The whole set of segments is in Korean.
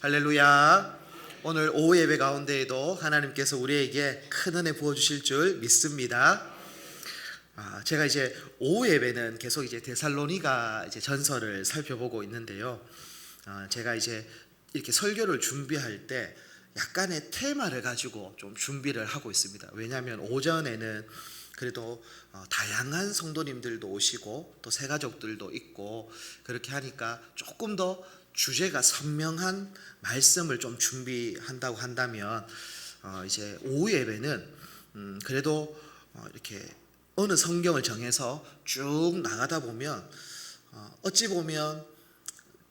할렐루야. 오늘 오후 예배 가운데에도 하나님께서 우리에게 큰 은혜 부어주실 줄 믿습니다. 제가 이제 오후 예배는 계속 이제 데살로니가 전설을 살펴보고 있는데요. 제가 이제 이렇게 설교를 준비할 때 약간의 테마를 가지고 좀 준비를 하고 있습니다. 왜냐하면 오전에는 그래도 다양한 성도님들도 오시고 또 새가족들도 있고 그렇게 하니까 조금 더 주제가 선명한 말씀을 좀 준비한다고 한다면 이제 오후 예배는 그래도 이렇게 어느 성경을 정해서 쭉 나가다 보면 어찌 보면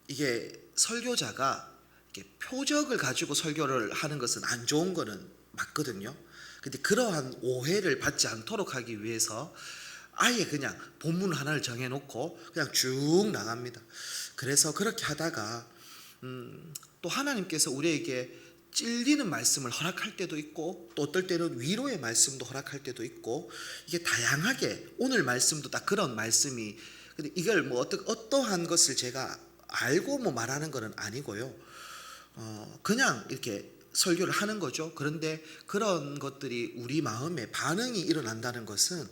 이게 설교자가 이렇게 표적을 가지고 설교를 하는 것은 안 좋은 거는 맞거든요. 근데 그러한 오해를 받지 않도록 하기 위해서 아예 그냥 본문 하나를 정해놓고 그냥 쭉 나갑니다. 그래서 그렇게 하다가 또 하나님께서 우리에게 찔리는 말씀을 허락할 때도 있고 또 어떨 때는 위로의 말씀도 허락할 때도 있고 이게 다양하게 오늘 말씀도 딱 그런 말씀이 근데 이걸 뭐 어떠한 것을 제가 알고 뭐 말하는 것은 아니고요. 그냥 이렇게 설교를 하는 거죠. 그런데 그런 것들이 우리 마음에 반응이 일어난다는 것은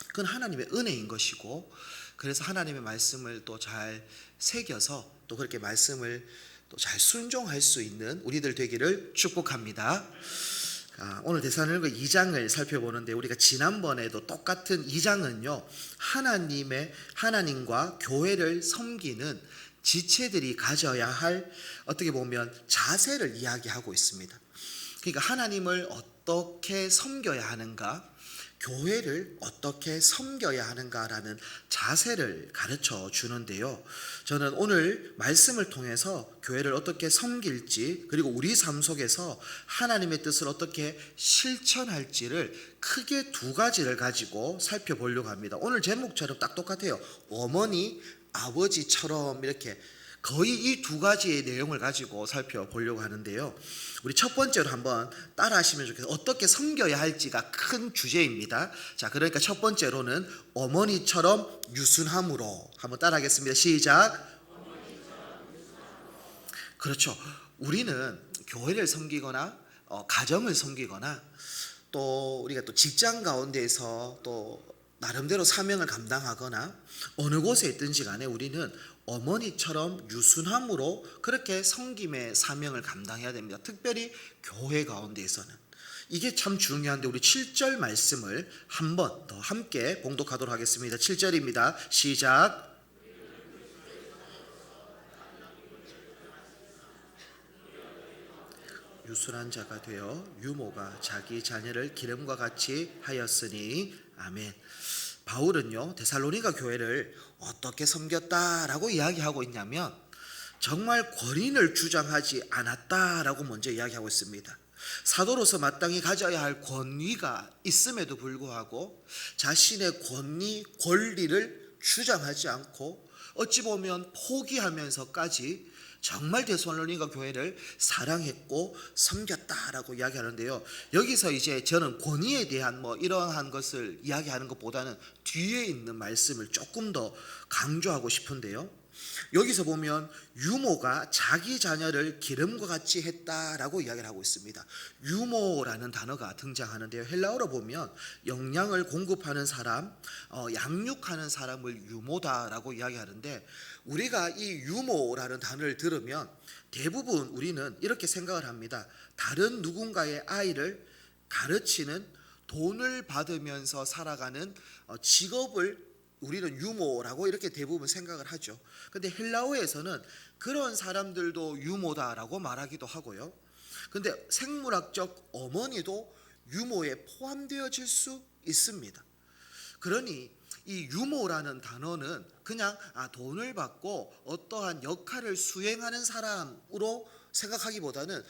그건 하나님의 은혜인 것이고 그래서 하나님의 말씀을 또 잘 새겨서 또 그렇게 말씀을 또 잘 순종할 수 있는 우리들 되기를 축복합니다. 오늘 데살로니가 2장을 살펴보는데 우리가 지난번에도 똑같은 2장은요 하나님과 교회를 섬기는 지체들이 가져야 할 어떻게 보면 자세를 이야기하고 있습니다. 그러니까 하나님을 어떻게 섬겨야 하는가, 교회를 어떻게 섬겨야 하는가라는 자세를 가르쳐 주는데요. 저는 오늘 말씀을 통해서 교회를 어떻게 섬길지 그리고 우리 삶 속에서 하나님의 뜻을 어떻게 실천할지를 크게 두 가지를 가지고 살펴보려고 합니다. 오늘 제목처럼 딱 똑같아요. 어머니, 아버지처럼 이렇게 거의 이 두 가지의 내용을 가지고 살펴보려고 하는데요. 우리 첫 번째로 한번 따라 하시면 좋겠어요. 어떻게 섬겨야 할지가 큰 주제입니다. 자, 그러니까 첫 번째로는 어머니처럼 유순함으로 한번 따라 하겠습니다. 시작. 그렇죠. 우리는 교회를 섬기거나 가정을 섬기거나 또 우리가 또 직장 가운데에서 또 나름대로 사명을 감당하거나 어느 곳에 있든지 간에 우리는 어머니처럼 유순함으로 그렇게 섬김의 사명을 감당해야 됩니다. 특별히 교회 가운데에서는 이게 참 중요한데 우리 7절 말씀을 한 번 더 함께 봉독하도록 하겠습니다. 7절입니다. 시작. 유순한 자가 되어 유모가 자기 자녀를 기름과 같이 하였으니 아멘. 바울은요 데살로니가 교회를 어떻게 섬겼다라고 이야기하고 있냐면 정말 권위를 주장하지 않았다라고 먼저 이야기하고 있습니다. 사도로서 마땅히 가져야 할 권위가 있음에도 불구하고 자신의 권리를 주장하지 않고 어찌 보면 포기하면서까지 정말 데살로니가 교회를 사랑했고 섬겼다라고 이야기하는데요. 여기서 이제 저는 권위에 대한 이러한 것을 이야기하는 것보다는 뒤에 있는 말씀을 조금 더 강조하고 싶은데요. 여기서 보면 유모가 자기 자녀를 기름과 같이 했다라고 이야기를 하고 있습니다. 유모라는 단어가 등장하는데요. 헬라어로 보면 영양을 공급하는 사람, 양육하는 사람을 유모다라고 이야기하는데 우리가 이 유모라는 단어를 들으면 대부분 우리는 이렇게 생각을 합니다. 다른 누군가의 아이를 가르치는 돈을 받으면서 살아가는 직업을 우리는 유모라고 이렇게 대부분 생각을 하죠. 근데 헬라어에서는 그런 사람들도 유모다라고 말하기도 하고요. 근데 생물학적 어머니도 유모에 포함되어질 수 있습니다. 그러니 이 유모라는 단어는 그냥 돈을 받고 어떠한 역할을 수행하는 사람으로 생각하기보다는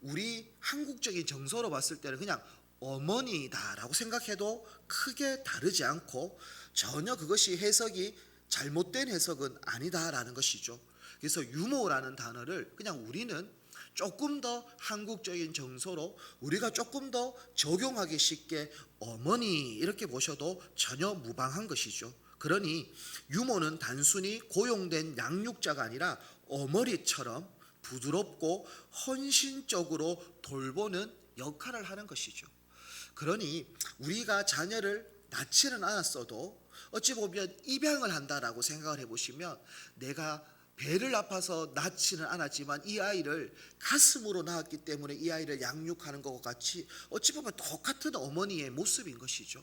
우리 한국적인 정서로 봤을 때는 그냥 어머니다라고 생각해도 크게 다르지 않고 전혀 그것이 해석이 잘못된 해석은 아니다라는 것이죠. 그래서 유모라는 단어를 그냥 우리는 조금 더 한국적인 정서로 우리가 조금 더 적용하기 쉽게 어머니 이렇게 보셔도 전혀 무방한 것이죠. 그러니 유모는 단순히 고용된 양육자가 아니라 어머니처럼 부드럽고 헌신적으로 돌보는 역할을 하는 것이죠. 그러니 우리가 자녀를 낳지는 않았어도 어찌 보면 입양을 한다라고 생각을 해보시면, 내가 배를 아파서 낳지는 않았지만 이 아이를 가슴으로 낳았기 때문에 이 아이를 양육하는 것과 같이 어찌 보면 똑같은 어머니의 모습인 것이죠.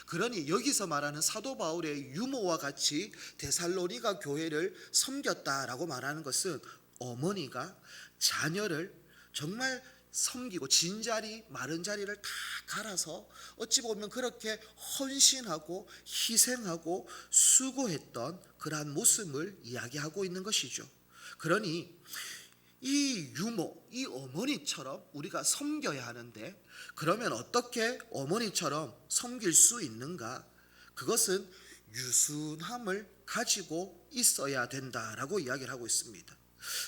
그러니 여기서 말하는 사도 바울의 유모와 같이 데살로니가 교회를 섬겼다라고 말하는 것은, 어머니가 자녀를 정말 섬기고 진자리 마른 자리를 다 갈아서 어찌 보면 그렇게 헌신하고 희생하고 수고했던 그러한 모습을 이야기하고 있는 것이죠. 그러니 이 유모, 이 어머니처럼 우리가 섬겨야 하는데, 그러면 어떻게 어머니처럼 섬길 수 있는가? 그것은 유순함을 가지고 있어야 된다라고 이야기를 하고 있습니다.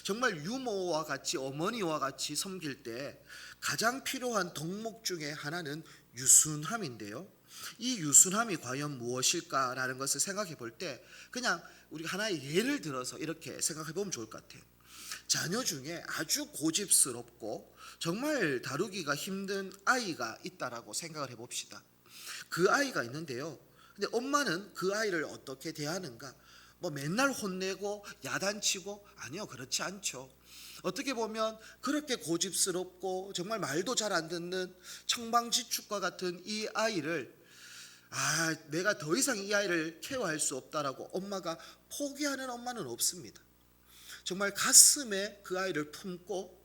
정말 유모와 같이, 어머니와 같이 섬길 때 가장 필요한 덕목 중에 하나는 유순함인데요, 이 유순함이 과연 무엇일까라는 것을 생각해 볼 때 그냥 우리가 하나의 예를 들어서 이렇게 생각해 보면 좋을 것 같아요. 자녀 중에 아주 고집스럽고 정말 다루기가 힘든 아이가 있다라고 생각을 해봅시다. 그 아이가 있는데요, 근데 엄마는 그 아이를 어떻게 대하는가? 뭐 맨날 혼내고 야단치고? 아니요, 그렇지 않죠. 어떻게 보면 그렇게 고집스럽고 정말 말도 잘 안 듣는 청방지축과 같은 이 아이를, 내가 더 이상 이 아이를 케어할 수 없다라고 엄마가 포기하는 엄마는 없습니다. 정말 가슴에 그 아이를 품고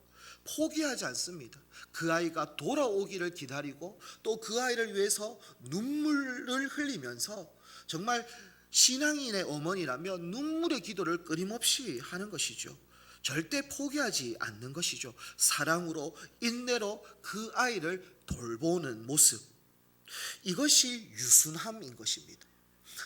포기하지 않습니다. 그 아이가 돌아오기를 기다리고 또 그 아이를 위해서 눈물을 흘리면서, 정말 신앙인의 어머니라면 눈물의 기도를 끊임없이 하는 것이죠. 절대 포기하지 않는 것이죠. 사랑으로, 인내로 그 아이를 돌보는 모습, 이것이 유순함인 것입니다.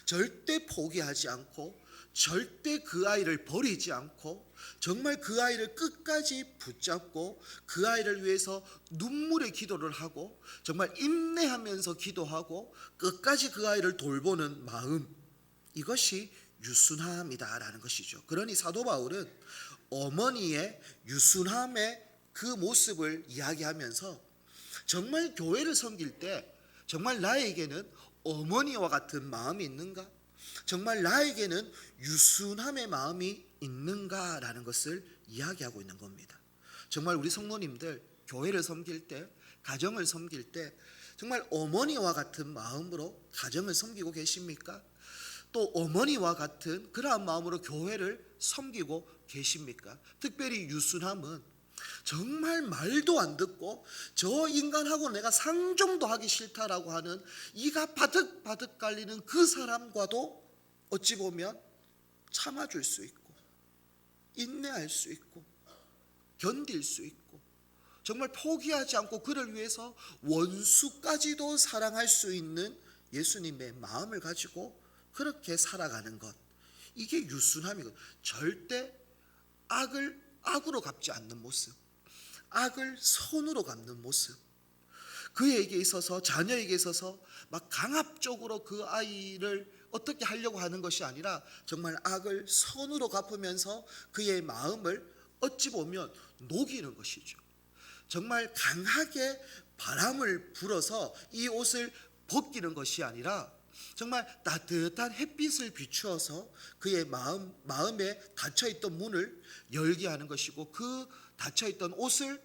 절대 포기하지 않고 절대 그 아이를 버리지 않고 정말 그 아이를 끝까지 붙잡고 그 아이를 위해서 눈물의 기도를 하고 정말 인내하면서 기도하고 끝까지 그 아이를 돌보는 마음, 이것이 유순함이다라는 것이죠. 그러니 사도 바울은 어머니의 유순함의 그 모습을 이야기하면서, 정말 교회를 섬길 때 정말 나에게는 어머니와 같은 마음이 있는가? 정말 나에게는 유순함의 마음이 있는가라는 것을 이야기하고 있는 겁니다. 정말 우리 성도님들 교회를 섬길 때, 가정을 섬길 때 정말 어머니와 같은 마음으로 가정을 섬기고 계십니까? 또 어머니와 같은 그러한 마음으로 교회를 섬기고 계십니까? 특별히 유순함은 정말 말도 안 듣고 저 인간하고 내가 상종도 하기 싫다라고 하는 이가 바득바득 깔리는 그 사람과도 어찌 보면 참아줄 수 있고 인내할 수 있고 견딜 수 있고 정말 포기하지 않고 그를 위해서 원수까지도 사랑할 수 있는 예수님의 마음을 가지고 그렇게 살아가는 것, 이게 유순함이거든요. 절대 악을 악으로 갚지 않는 모습, 악을 선으로 갚는 모습, 그에게 있어서, 자녀에게 있어서 막 강압적으로 그 아이를 어떻게 하려고 하는 것이 아니라 정말 악을 선으로 갚으면서 그의 마음을 어찌 보면 녹이는 것이죠. 정말 강하게 바람을 불어서 이 옷을 벗기는 것이 아니라 정말 따뜻한 햇빛을 비추어서 그의 마음에 닫혀있던 문을 열게 하는 것이고, 그 닫혀있던 옷을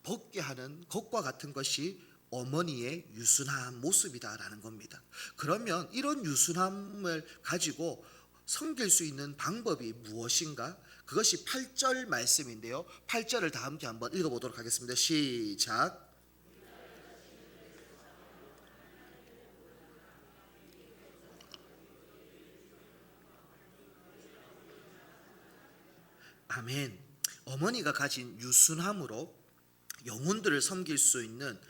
벗게 하는 것과 같은 것이 어머니의 유순한 모습이다라는 겁니다. 그러면 이런 유순함을 가지고 섬길 수 있는 방법이 무엇인가? 그것이 8절 말씀인데요, 8절을 다 함께 한번 읽어보도록 하겠습니다. 시작. 아멘. 어머니가 가진 유순함으로 영혼들을 섬길 수 있는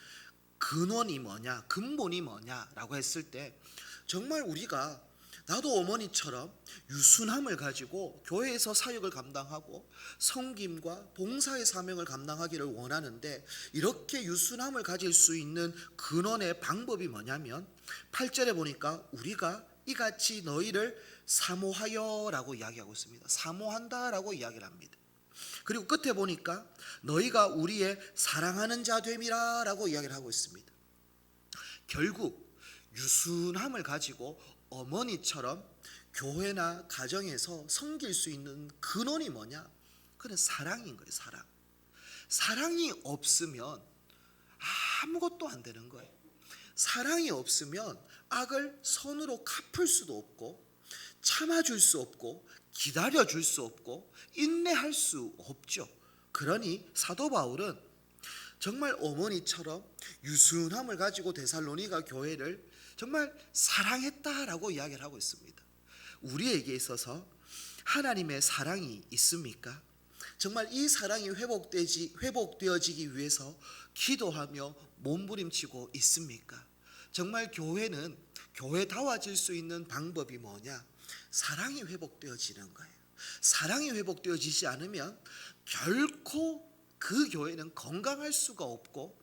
근원이 뭐냐, 근본이 뭐냐라고 했을 때, 정말 우리가 나도 어머니처럼 유순함을 가지고 교회에서 사역을 감당하고 섬김과 봉사의 사명을 감당하기를 원하는데, 이렇게 유순함을 가질 수 있는 근원의 방법이 뭐냐면 8절에 보니까 우리가 이같이 너희를 사모하여라고 이야기하고 있습니다. 사모한다라고 이야기를 합니다. 그리고 끝에 보니까 너희가 우리의 사랑하는 자 됨이라 라고 이야기를 하고 있습니다. 결국 유순함을 가지고 어머니처럼 교회나 가정에서 섬길 수 있는 근원이 뭐냐? 그건 사랑인 거예요. 사랑이 없으면 아무것도 안 되는 거예요. 사랑이 없으면 악을 선으로 갚을 수도 없고, 참아줄 수 없고, 기다려줄 수 없고, 인내할 수 없죠. 그러니 사도 바울은 정말 어머니처럼 유순함을 가지고 데살로니가 교회를 정말 사랑했다라고 이야기를 하고 있습니다. 우리에게 있어서 하나님의 사랑이 있습니까? 정말 이 사랑이 회복되어지기 위해서 기도하며 몸부림치고 있습니까? 정말 교회는 교회다워질 수 있는 방법이 뭐냐? 사랑이 회복되어지는 거예요. 사랑이 회복되어지지 않으면 결코 그 교회는 건강할 수가 없고,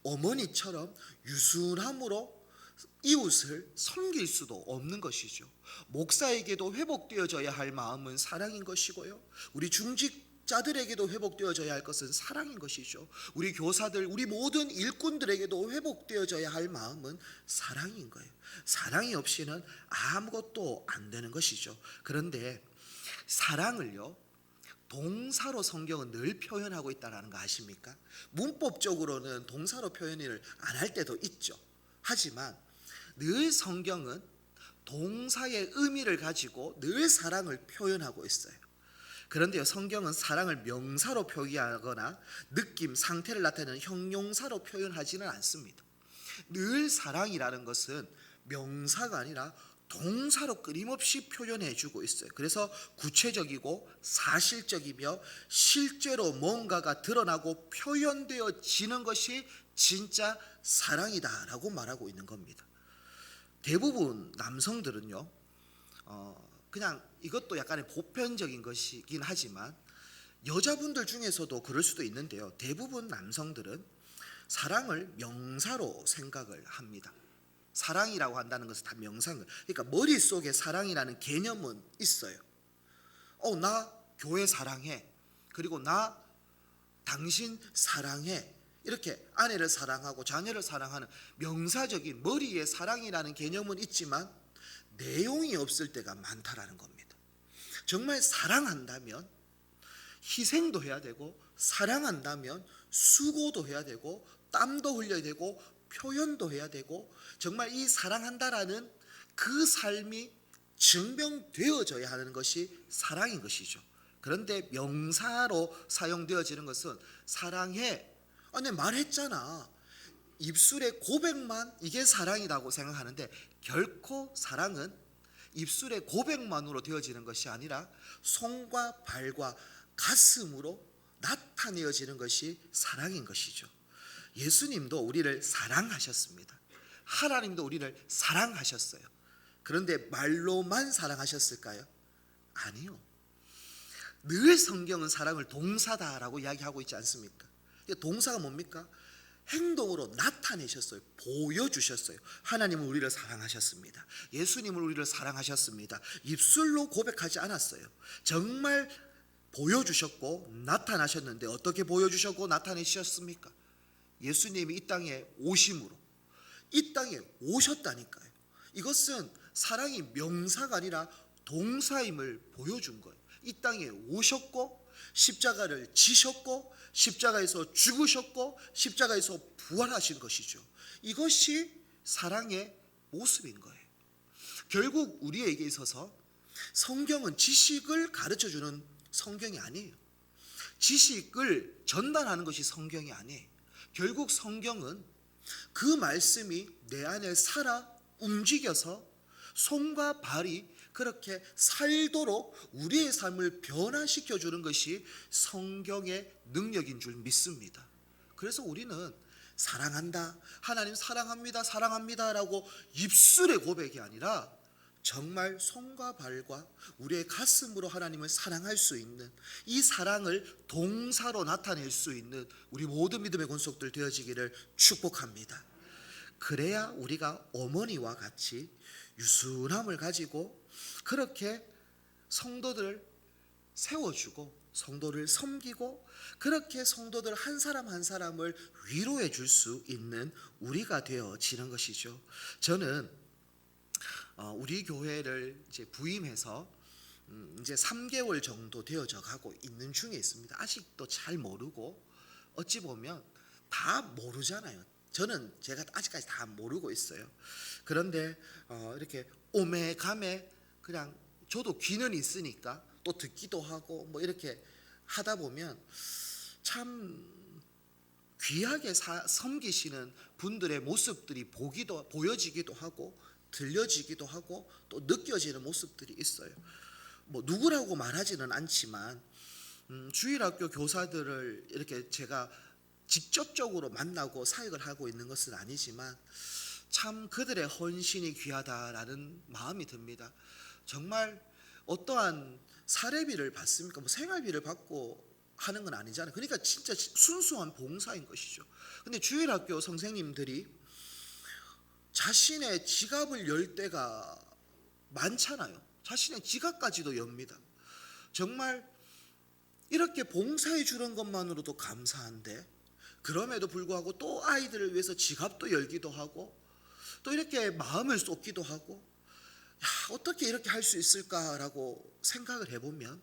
어머니처럼 유순함으로 이웃을 섬길 수도 없는 것이죠. 목사에게도 회복되어져야 할 마음은 사랑인 것이고요, 우리 중직자들에게도 회복되어져야 할 것은 사랑인 것이죠. 우리 교사들, 우리 모든 일꾼들에게도 회복되어져야 할 마음은 사랑인 거예요. 사랑이 없이는 아무것도 안 되는 것이죠. 그런데 사랑을요, 동사로 성경은 늘 표현하고 있다는 거 아십니까? 문법적으로는 동사로 표현을 안 할 때도 있죠. 하지만 늘 성경은 동사의 의미를 가지고 늘 사랑을 표현하고 있어요. 그런데요, 성경은 사랑을 명사로 표기하거나 느낌, 상태를 나타내는 형용사로 표현하지는 않습니다. 늘 사랑이라는 것은 명사가 아니라 동사로 끊임없이 표현해주고 있어요. 그래서 구체적이고 사실적이며 실제로 뭔가가 드러나고 표현되어지는 것이 진짜 사랑이다라고 말하고 있는 겁니다. 대부분 남성들은요, 그냥 이것도 약간의 보편적인 것이긴 하지만 여자분들 중에서도 그럴 수도 있는데요, 대부분 남성들은 사랑을 명사로 생각을 합니다. 사랑이라고 한다는 것은 다 명사인 거예요. 그러니까 머릿속에 사랑이라는 개념은 있어요. 나 교회 사랑해, 그리고 나 당신 사랑해, 이렇게 아내를 사랑하고 자녀를 사랑하는 명사적인 머리에 사랑이라는 개념은 있지만 내용이 없을 때가 많다라는 겁니다. 정말 사랑한다면 희생도 해야 되고, 사랑한다면 수고도 해야 되고, 땀도 흘려야 되고, 표현도 해야 되고, 정말 이 사랑한다라는 그 삶이 증명되어져야 하는 것이 사랑인 것이죠. 그런데 명사로 사용되어지는 것은 사랑해, 내가 말했잖아, 입술의 고백만 이게 사랑이라고 생각하는데, 결코 사랑은 입술의 고백만으로 되어지는 것이 아니라 손과 발과 가슴으로 나타내어지는 것이 사랑인 것이죠. 예수님도 우리를 사랑하셨습니다. 하나님도 우리를 사랑하셨어요. 그런데 말로만 사랑하셨을까요? 아니요. 늘 성경은 사랑을 동사다라고 이야기하고 있지 않습니까? 동사가 뭡니까? 행동으로 나타내셨어요. 보여주셨어요. 하나님은 우리를 사랑하셨습니다. 예수님은 우리를 사랑하셨습니다. 입술로 고백하지 않았어요. 정말 보여주셨고 나타나셨는데, 어떻게 보여주셨고 나타내셨습니까? 예수님이 이 땅에 오심으로 이 땅에 오셨다니까요. 이것은 사랑이 명사가 아니라 동사임을 보여준 거예요. 이 땅에 오셨고 십자가를 지셨고 십자가에서 죽으셨고 십자가에서 부활하신 것이죠. 이것이 사랑의 모습인 거예요. 결국 우리에게 있어서 성경은 지식을 가르쳐주는 성경이 아니에요. 지식을 전달하는 것이 성경이 아니에요. 결국 성경은 그 말씀이 내 안에 살아 움직여서 손과 발이 그렇게 살도록 우리의 삶을 변화시켜 주는 것이 성경의 능력인 줄 믿습니다. 그래서 우리는 사랑한다, 하나님 사랑합니다, 사랑합니다라고 입술의 고백이 아니라 정말 손과 발과 우리의 가슴으로 하나님을 사랑할 수 있는, 이 사랑을 동사로 나타낼 수 있는 우리 모든 믿음의 권속들 되어지기를 축복합니다. 그래야 우리가 어머니와 같이 유순함을 가지고 그렇게 성도들을 세워주고 성도를 섬기고 그렇게 성도들 한 사람 한 사람을 위로해 줄 수 있는 우리가 되어지는 것이죠. 저는 우리 교회를 이제 부임해서 이제 3개월 정도 되어져 가고 있는 중에 있습니다. 아직도 잘 모르고 어찌 보면 다 모르잖아요. 제가 아직까지 다 모르고 있어요. 그런데 이렇게 오매 가매 그냥 저도 귀는 있으니까 또 듣기도 하고 뭐 이렇게 하다 보면 참 귀하게 섬기시는 분들의 모습들이 보여지기도 하고 들려지기도 하고 또 느껴지는 모습들이 있어요. 뭐 누구라고 말하지는 않지만 주일학교 교사들을 이렇게 제가 직접적으로 만나고 사역을 하고 있는 것은 아니지만 참 그들의 헌신이 귀하다라는 마음이 듭니다. 정말 어떠한 사례비를 받습니까? 뭐 생활비를 받고 하는 건 아니잖아요. 그러니까 진짜 순수한 봉사인 것이죠. 근데 주일학교 선생님들이 자신의 지갑을 열 때가 많잖아요. 자신의 지갑까지도 엽니다. 정말 이렇게 봉사해 주는 것만으로도 감사한데 그럼에도 불구하고 또 아이들을 위해서 지갑도 열기도 하고 또 이렇게 마음을 쏟기도 하고 어떻게 이렇게 할 수 있을까라고 생각을 해보면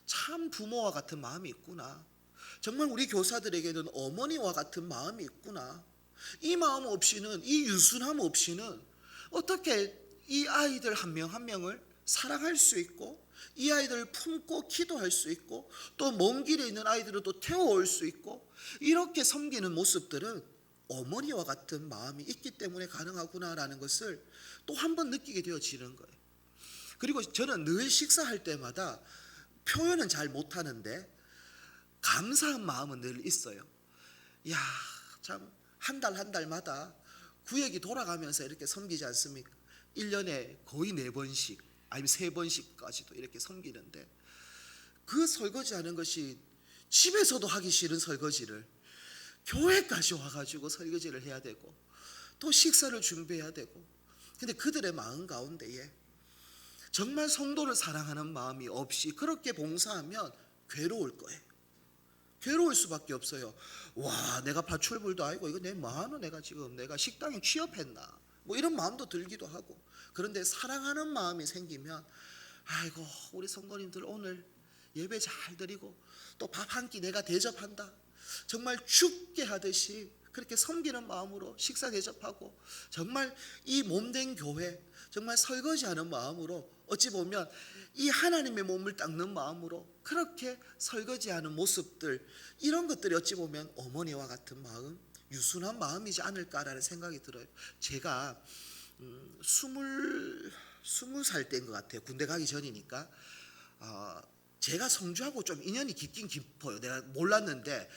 참 부모와 같은 마음이 있구나. 정말 우리 교사들에게는 어머니와 같은 마음이 있구나. 이 마음 없이는, 이 유순함 없이는 어떻게 이 아이들 한 명 한 명을 사랑할 수 있고 이 아이들을 품고 기도할 수 있고 또 먼 길에 있는 아이들을 또 태워올 수 있고 이렇게 섬기는 모습들은 어머니와 같은 마음이 있기 때문에 가능하구나라는 것을 또 한 번 느끼게 되어지는 거예요. 그리고 저는 늘 식사할 때마다 표현은 잘 못하는데 감사한 마음은 늘 있어요. 이야, 참 한 달 한 달마다 구역이 돌아가면서 이렇게 섬기지 않습니까? 1년에 거의 4번씩 아니면 3번씩까지도 이렇게 섬기는데 그 설거지하는 것이 집에서도 하기 싫은 설거지를 교회까지 와가지고 설거지를 해야 되고 또 식사를 준비해야 되고 근데 그들의 마음 가운데에 정말 성도를 사랑하는 마음이 없이 그렇게 봉사하면 괴로울 거예요. 괴로울 수밖에 없어요. 와, 내가 파출불도 아니고 이거 내 뭐하노 내가 식당에 취업했나 뭐 이런 마음도 들기도 하고 그런데 사랑하는 마음이 생기면 아이고 우리 성도님들 오늘 예배 잘 드리고 또 밥 한 끼 내가 대접한다. 정말 죽게 하듯이 그렇게 섬기는 마음으로 식사 대접하고 정말 이 몸된 교회 정말 설거지하는 마음으로 어찌 보면 이 하나님의 몸을 닦는 마음으로 그렇게 설거지하는 모습들 이런 것들이 어찌 보면 어머니와 같은 마음 유순한 마음이지 않을까라는 생각이 들어요. 제가 20살 때인 것 같아요. 군대 가기 전이니까 제가 성주하고 좀 인연이 깊긴 깊어요. 내가 몰랐는데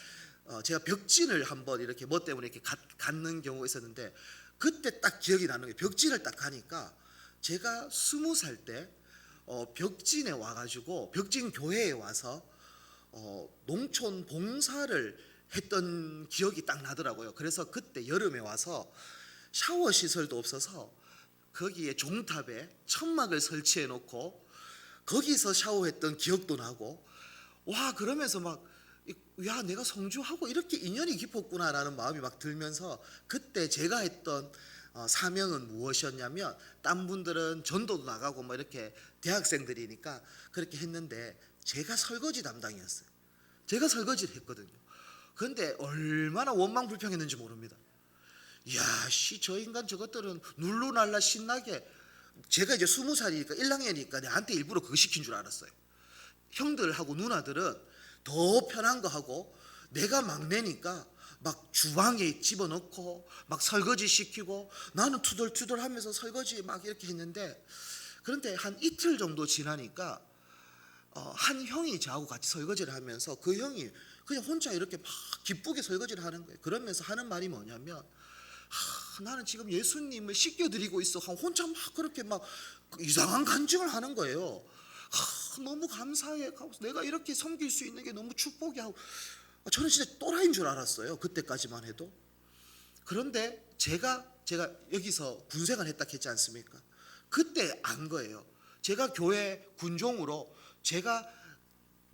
제가 벽진을 한번 이렇게 뭐 때문에 이렇게 갖는 경우가 있었는데 그때 딱 기억이 나는 거예요. 벽진을 딱 가니까 제가 20살 때 벽진에 와가지고 벽진 교회에 와서 농촌 봉사를 했던 기억이 딱 나더라고요. 그래서 그때 여름에 와서 샤워 시설도 없어서 거기에 종탑에 천막을 설치해 놓고 거기서 샤워했던 기억도 나고 와 그러면서 막 야 내가 성주하고 이렇게 인연이 깊었구나라는 마음이 막 들면서 그때 제가 했던 사명은 무엇이었냐면 딴 분들은 전도도 나가고 뭐 이렇게 대학생들이니까 그렇게 했는데 제가 설거지 담당이었어요. 제가 설거지를 했거든요. 그런데 얼마나 원망불평했는지 모릅니다. 이야 저 인간 저것들은 눌루날라 신나게 제가 이제 20살이니까 1학년이니까 내한테 일부러 그거 시킨 줄 알았어요. 형들하고 누나들은 더 편한 거 하고 내가 막내니까 막 주방에 집어넣고 막 설거지 시키고 나는 투덜투덜 하면서 설거지 막 이렇게 했는데 그런데 한 이틀 정도 지나니까 한 형이 저하고 같이 설거지를 하면서 그 형이 그냥 혼자 이렇게 막 기쁘게 설거지를 하는 거예요. 그러면서 하는 말이 뭐냐면 나는 지금 예수님을 씻겨드리고 있어 하고 혼자 막 그렇게 막 이상한 간증을 하는 거예요. 너무 감사해. 내가 이렇게 섬길 수 있는 게 너무 축복이야. 저는 진짜 또라이인 줄 알았어요. 그때까지만 해도. 그런데 제가 여기서 군생활 했다 했지 않습니까? 그때 안 거예요. 제가 교회 군종으로 제가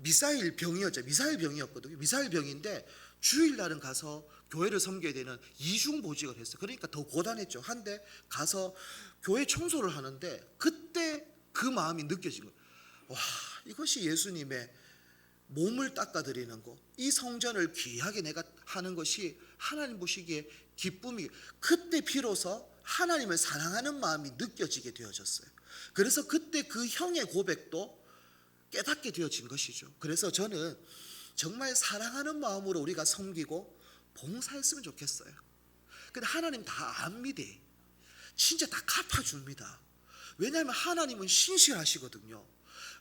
미사일 병이었거든요. 미사일 병인데 주일날은 가서 교회를 섬겨야 되는 이중보직을 했어요. 그러니까 더 고단했죠. 한데 가서 교회 청소를 하는데 그때 그 마음이 느껴진 거예요. 와, 이것이 예수님의 몸을 닦아드리는 거, 이 성전을 귀하게 내가 하는 것이 하나님 보시기에 기쁨이, 그때 비로소 하나님을 사랑하는 마음이 느껴지게 되어졌어요. 그래서 그때 그 형의 고백도 깨닫게 되어진 것이죠. 그래서 저는 정말 사랑하는 마음으로 우리가 섬기고 봉사했으면 좋겠어요. 근데 하나님 다 압니다. 진짜 다 갚아줍니다. 왜냐하면 하나님은 신실하시거든요.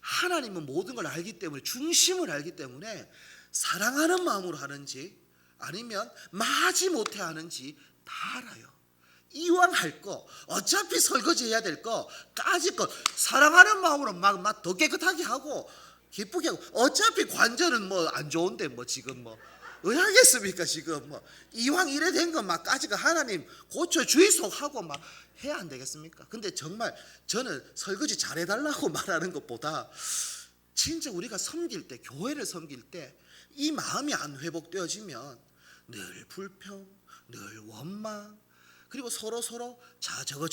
하나님은 모든 걸 알기 때문에, 중심을 알기 때문에 사랑하는 마음으로 하는지 아니면 마지못해 하는지 다 알아요. 이왕 할 거, 어차피 설거지 해야 될 거, 까짓 거 사랑하는 마음으로 막 더 깨끗하게 하고 기쁘게 하고, 어차피 관절은 뭐 안 좋은데 뭐 지금 뭐 의하겠습니까? 지금 뭐 이왕 이래 된 거 막 까짓 거 하나님 고쳐 주의속 하고 막 해야 안 되겠습니까? 근데 정말 저는 설거지 잘해달라고 말하는 것보다 진짜 우리가 섬길 때, 교회를 섬길 때 이 마음이 안 회복되어지면 늘 불평, 늘 원망, 그리고 서로 자 저거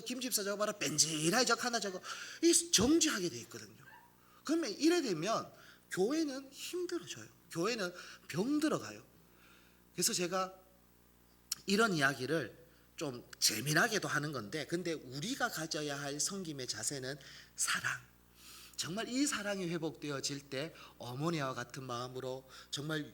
김집사 저거 봐라 뺀질하게 저거 하나 저거 이 정지하게 돼 있거든요. 그러면 이래 되면 교회는 힘들어져요. 교회는 병들어가요. 그래서 제가 이런 이야기를 좀 재미나게도 하는 건데, 근데 우리가 가져야 할 섬김의 자세는 사랑. 정말 이 사랑이 회복되어질 때 어머니와 같은 마음으로 정말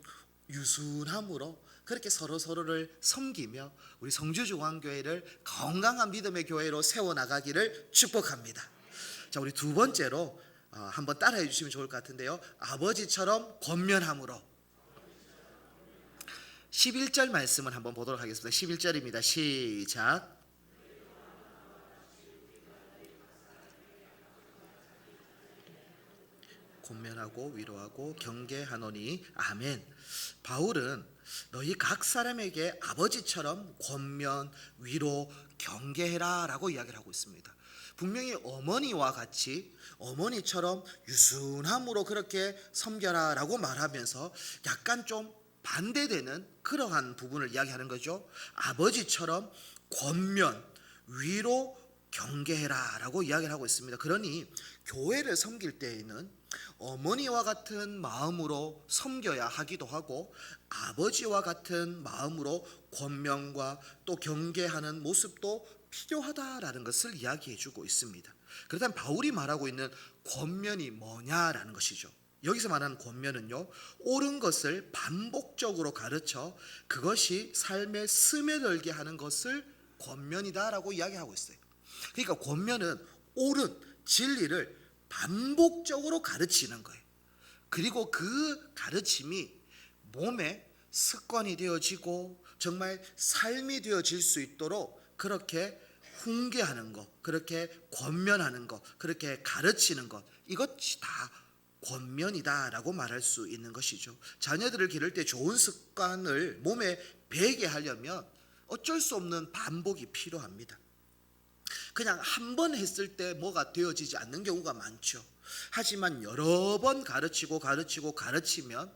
유순함으로 그렇게 서로를 섬기며 우리 성주중앙교회를 건강한 믿음의 교회로 세워나가기를 축복합니다. 자, 우리 두 번째로 한번 따라해 주시면 좋을 것 같은데요. 아버지처럼 권면함으로. 11절 말씀을 한번 보도록 하겠습니다. 11절입니다. 시작. 권면하고 위로하고 경계하노니 아멘. 바울은 너희 각 사람에게 아버지처럼 권면, 위로, 경계해라 라고 이야기를 하고 있습니다. 분명히 어머니와 같이 어머니처럼 유순함으로 그렇게 섬겨라 라고 말하면서 약간 좀 반대되는 그러한 부분을 이야기하는 거죠. 아버지처럼 권면, 위로, 경계해라 라고 이야기를 하고 있습니다. 그러니 교회를 섬길 때에는 어머니와 같은 마음으로 섬겨야 하기도 하고 아버지와 같은 마음으로 권면과 또 경계하는 모습도 필요하다라는 것을 이야기해 주고 있습니다. 그렇다면 바울이 말하고 있는 권면이 뭐냐라는 것이죠. 여기서 말하는 권면은요, 옳은 것을 반복적으로 가르쳐 그것이 삶에 스며들게 하는 것을 권면이다라고 이야기하고 있어요. 그러니까 권면은 옳은 진리를 반복적으로 가르치는 거예요. 그리고 그 가르침이 몸에 습관이 되어지고 정말 삶이 되어질 수 있도록 그렇게 훈계하는 것, 그렇게 권면하는 것, 그렇게 가르치는 것, 이것이 다 권면이다라고 말할 수 있는 것이죠. 자녀들을 기를 때 좋은 습관을 몸에 배게 하려면 어쩔 수 없는 반복이 필요합니다. 그냥 한 번 했을 때 뭐가 되어지지 않는 경우가 많죠. 하지만 여러 번 가르치면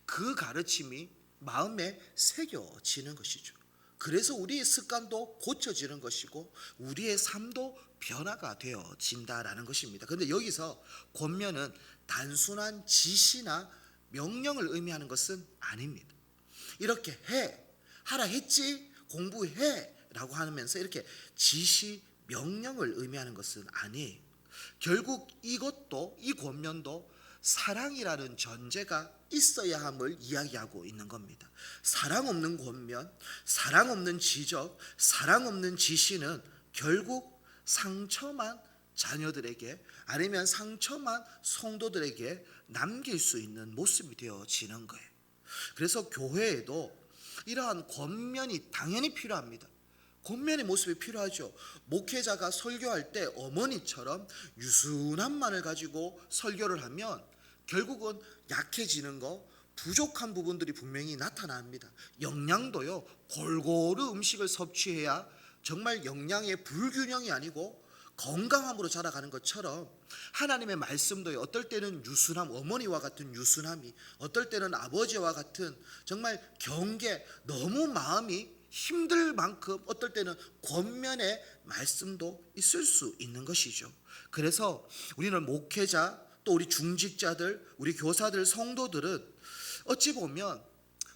그 가르침이 마음에 새겨지는 것이죠. 그래서 우리의 습관도 고쳐지는 것이고 우리의 삶도 변화가 되어진다라는 것입니다. 그런데 여기서 권면은 단순한 지시나 명령을 의미하는 것은 아닙니다. 이렇게 해, 하라 했지, 공부해 라고 하면서 이렇게 지시, 명령을 의미하는 것은 아니에요. 결국 이것도, 이 권면도 사랑이라는 전제가 있어야 함을 이야기하고 있는 겁니다. 사랑 없는 권면, 사랑 없는 지적, 사랑 없는 지시는 결국 상처만 자녀들에게 아니면 상처만 성도들에게 남길 수 있는 모습이 되어지는 거예요. 그래서 교회에도 이러한 권면이 당연히 필요합니다. 권면의 모습이 필요하죠. 목회자가 설교할 때 어머니처럼 유순함만을 가지고 설교를 하면 결국은 약해지는 거, 부족한 부분들이 분명히 나타납니다. 영양도요, 골고루 음식을 섭취해야 정말 영양의 불균형이 아니고 건강함으로 자라가는 것처럼 하나님의 말씀도 어떨 때는 유순함, 어머니와 같은 유순함이, 어떨 때는 아버지와 같은 정말 경계, 너무 마음이 힘들 만큼 어떨 때는 권면의 말씀도 있을 수 있는 것이죠. 그래서 우리는 목회자, 또 우리 중직자들, 우리 교사들, 성도들은 어찌 보면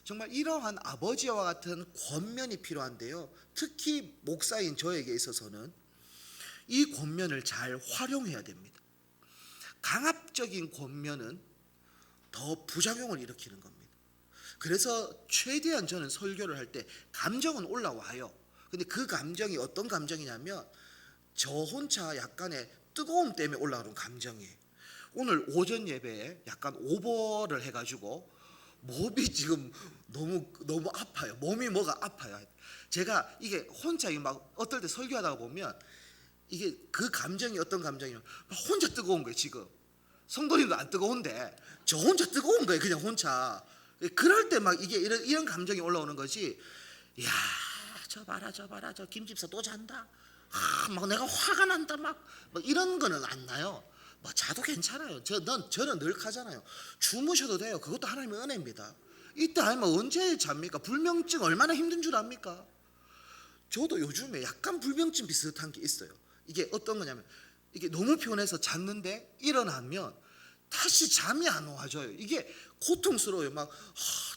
정말 이러한 아버지와 같은 권면이 필요한데요, 특히 목사인 저에게 있어서는 이 권면을 잘 활용해야 됩니다. 강압적인 권면은 더 부작용을 일으키는 겁니다. 그래서 최대한 저는 설교를 할 때 감정은 올라와요. 근데 그 감정이 어떤 감정이냐면 저 혼자 약간의 뜨거움 때문에 올라오는 감정이에요. 오늘 오전 예배에 약간 오버를 해가지고 몸이 지금 너무 아파요. 몸이 뭐가 아파요. 제가 이게 혼자 막 어떨 때 설교하다가 보면 이게 그 감정이 어떤 감정이냐면 혼자 뜨거운 거예요. 지금 성도님도 안 뜨거운데 저 혼자 뜨거운 거예요. 그냥 혼자. 그럴 때 막 이게 이런 감정이 올라오는 거지. 야, 저 봐라 저 김집사 또 잔다. 막 내가 화가 난다 막 이런 거는 안 나요. 뭐 자도 괜찮아요. 저는 늘 하잖아요. 주무셔도 돼요. 그것도 하나님의 은혜입니다. 이때 아니면 언제 잡니까? 불면증 얼마나 힘든 줄 압니까? 저도 요즘에 약간 불면증 비슷한 게 있어요. 이게 어떤 거냐면 이게 너무 피곤해서 잤는데 일어나면 다시 잠이 안 와져요. 이게 고통스러워요. 막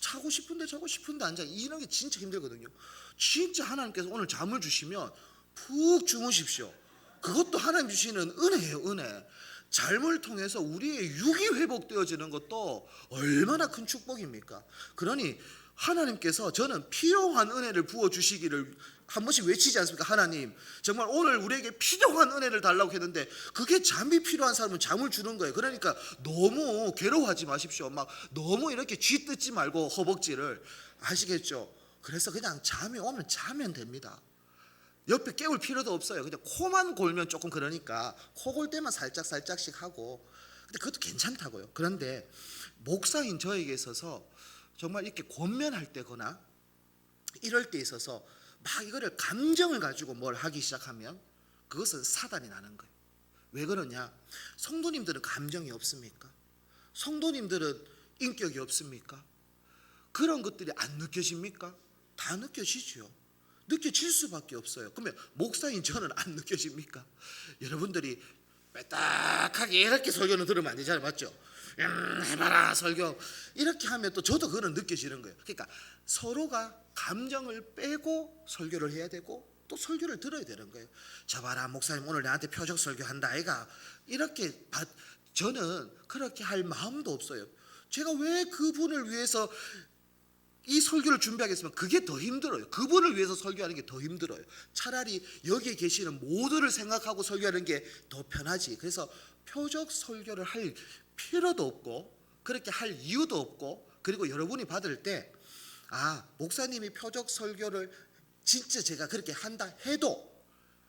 자고 싶은데 안 자. 이런 게 진짜 힘들거든요. 진짜 하나님께서 오늘 잠을 주시면 푹 주무십시오. 그것도 하나님 주시는 은혜예요. 은혜. 잠을 통해서 우리의 육이 회복되어지는 것도 얼마나 큰 축복입니까? 그러니 하나님께서 저는 필요한 은혜를 부어주시기를 한 번씩 외치지 않습니까? 하나님 정말 오늘 우리에게 필요한 은혜를 달라고 했는데 그게 잠이 필요한 사람은 잠을 주는 거예요. 그러니까 너무 괴로워하지 마십시오. 막 너무 이렇게 쥐 뜯지 말고 허벅지를, 아시겠죠? 그래서 그냥 잠이 오면 자면 됩니다. 옆에 깨울 필요도 없어요. 그냥 코만 골면 조금 그러니까 코 골 때만 살짝씩 하고, 근데 그것도 괜찮다고요. 그런데 목사인 저에게 있어서 정말 이렇게 권면할 때거나 이럴 때 있어서 막 이거를 감정을 가지고 뭘 하기 시작하면 그것은 사단이 나는 거예요. 왜 그러냐? 성도님들은 감정이 없습니까? 성도님들은 인격이 없습니까? 그런 것들이 안 느껴집니까? 다 느껴지죠. 느껴질 수밖에 없어요. 그러면 목사인 저는 안 느껴집니까? 여러분들이 빼딱하게 이렇게 설교는 들으면 안 되잖아요. 맞죠? 해봐라 설교 이렇게 하면 또 저도 그거는 느껴지는 거예요. 그러니까 서로가 감정을 빼고 설교를 해야 되고 또 설교를 들어야 되는 거예요. 저 봐라 목사님 오늘 나한테 표적 설교한다 아이가, 이렇게 저는 그렇게 할 마음도 없어요. 제가 왜 그분을 위해서 이 설교를 준비하겠으면 그게 더 힘들어요. 그분을 위해서 설교하는 게 더 힘들어요. 차라리 여기에 계시는 모두를 생각하고 설교하는 게 더 편하지. 그래서 표적 설교를 할 필요도 없고 그렇게 할 이유도 없고, 그리고 여러분이 받을 때 목사님이 표적 설교를 진짜 제가 그렇게 한다 해도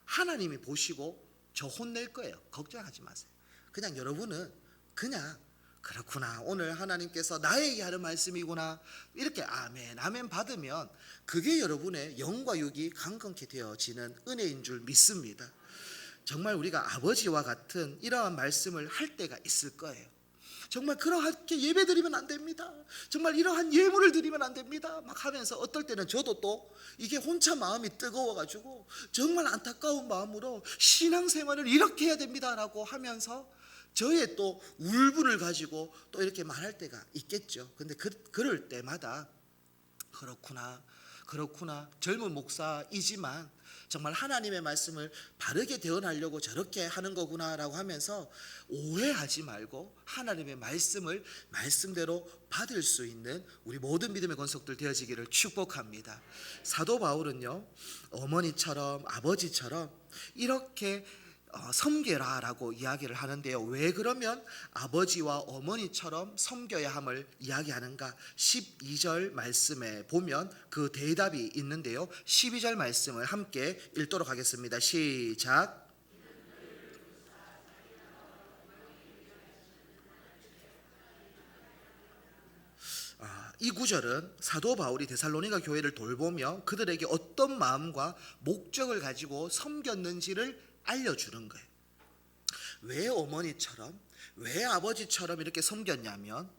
하나님이 보시고 저 혼낼 거예요. 걱정하지 마세요. 그냥 여러분은 그냥 그렇구나 오늘 하나님께서 나에게 하는 말씀이구나 이렇게 아멘 받으면 그게 여러분의 영과 육이 강건케 되어지는 은혜인 줄 믿습니다. 정말 우리가 아버지와 같은 이러한 말씀을 할 때가 있을 거예요. 정말 그러하게 예배 드리면 안 됩니다. 정말 이러한 예물을 드리면 안 됩니다. 막 하면서 어떨 때는 저도 또 이게 혼자 마음이 뜨거워가지고 정말 안타까운 마음으로 신앙생활을 이렇게 해야 됩니다라고 하면서 저의 또 울분을 가지고 또 이렇게 말할 때가 있겠죠. 근데 그럴 때마다 그렇구나 젊은 목사이지만 정말 하나님의 말씀을 바르게 대언하려고 저렇게 하는 거구나라고 하면서 오해하지 말고 하나님의 말씀을 말씀대로 받을 수 있는 우리 모든 믿음의 권속들 되어지기를 축복합니다. 사도 바울은요 어머니처럼 아버지처럼 이렇게 섬겨라라고 이야기를 하는데요. 왜 그러면 아버지와 어머니처럼 섬겨야 함을 이야기하는가? 12절 말씀에 보면 그 대답이 있는데요. 12절 말씀을 함께 읽도록 하겠습니다. 시작. 이 구절은 사도 바울이 데살로니가 교회를 돌보며 그들에게 어떤 마음과 목적을 가지고 섬겼는지를 알려주는 거예요. 왜 어머니처럼, 왜 아버지처럼 이렇게 섬겼냐면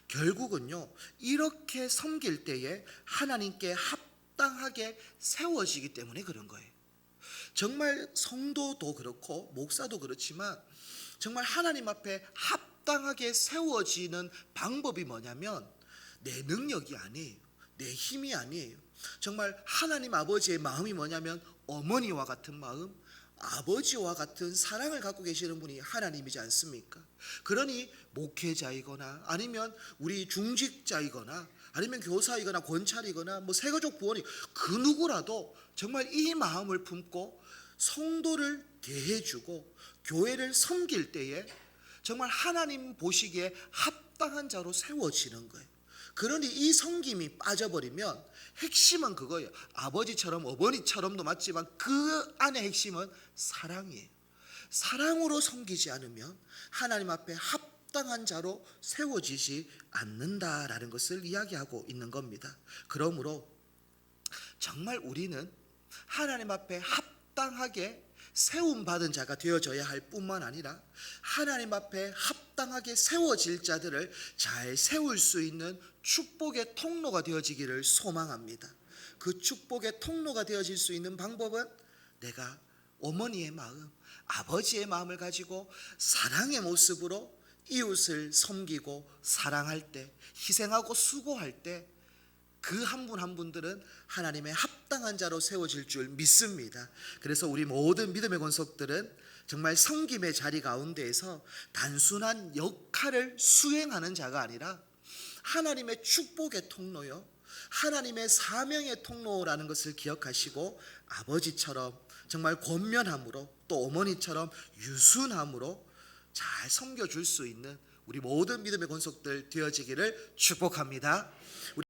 결국은요, 이렇게 섬길 때에 하나님께 합당하게 세워지기 때문에 그런 거예요. 정말 성도도 그렇고 목사도 그렇지만 정말 하나님 앞에 합당하게 세워지는 방법이 뭐냐면 내 능력이 아니에요. 내 힘이 아니에요. 정말 하나님 아버지의 마음이 뭐냐면 어머니와 같은 마음, 아버지와 같은 사랑을 갖고 계시는 분이 하나님이지 않습니까? 그러니 목회자이거나 아니면 우리 중직자이거나 아니면 교사이거나 권찰이거나 뭐 세가족 부원이 그 누구라도 정말 이 마음을 품고 성도를 대해주고 교회를 섬길 때에 정말 하나님 보시기에 합당한 자로 세워지는 거예요. 그러니 이 섬김이 빠져버리면 핵심은 그거예요. 아버지처럼 어머니처럼도 맞지만 그 안에 핵심은 사랑이에요. 사랑으로 섬기지 않으면 하나님 앞에 합당한 자로 세워지지 않는다라는 것을 이야기하고 있는 겁니다. 그러므로 정말 우리는 하나님 앞에 합당하게 세움받은 자가 되어져야 할 뿐만 아니라 하나님 앞에 합당하게 세워질 자들을 잘 세울 수 있는 축복의 통로가 되어지기를 소망합니다. 그 축복의 통로가 되어질 수 있는 방법은 내가 어머니의 마음, 아버지의 마음을 가지고 사랑의 모습으로 이웃을 섬기고 사랑할 때, 희생하고 수고할 때 그 한 분 한 분들은 하나님의 합당한 자로 세워질 줄 믿습니다. 그래서 우리 모든 믿음의 권속들은 정말 섬김의 자리 가운데에서 단순한 역할을 수행하는 자가 아니라 하나님의 축복의 통로요, 하나님의 사명의 통로라는 것을 기억하시고 아버지처럼 정말 권면함으로 또 어머니처럼 유순함으로 잘 섬겨줄 수 있는 우리 모든 믿음의 권속들 되어지기를 축복합니다.